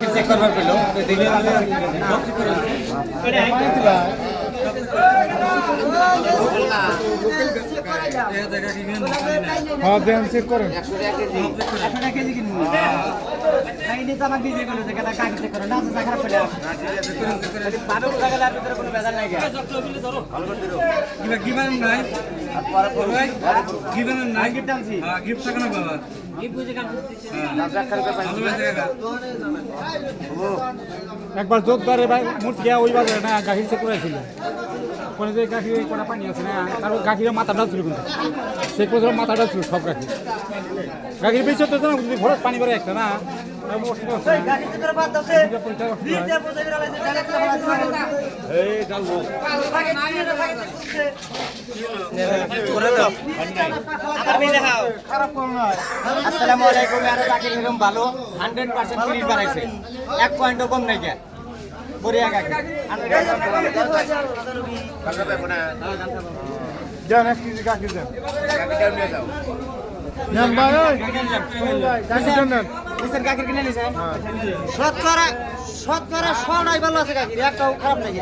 Check করবার পেলো দেখে হ্যাঁ দেন চেক করেন একবার জোরদারে মুরগিয়া ওই বাজারে না গাখির চেক করেছিল কোনো যে গাখির কটা পানি আছে না কারো গাখির মাথাটা ছিল কিন্তু চেক করেছিল মাথাটা ছিল সব গাখির গাখির বেশি হতো না যদি ভোরের পানি বেড়ে একটা না আসসালামু আলাইকুম আর জাকির এরকম ভালো 100% 30 বাড়াইছে 1 পয়েন্টও কম নাই কে বড়িয়া গাকি দেন 1 কেজি গাখির দেন নেন ভাই ওই গাখির দেন নিছেন গাকির কিনে নিছেন শতকরা 100 নাই ভালো আছে গাকির একটাও খারাপ নাই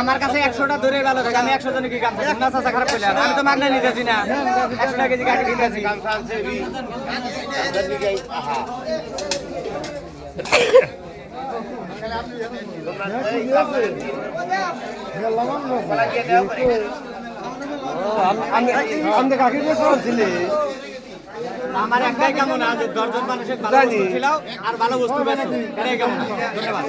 আমার কাছে 100টা ধরে ভালো থাকে আমি 100 জনের কি কাম করব না চাচা খারাপ কইলা আমি তো মাগনা নিতেছি না 100 টাকা কেজি গাকির কিনতেছি কাম চালছে বি আমার একটাই কেমন আছে 10 জন মানুষের ভালো বস্তু খিলাও আর ভালো বস্তু বেচো এটাই কেমন ধন্যবাদ।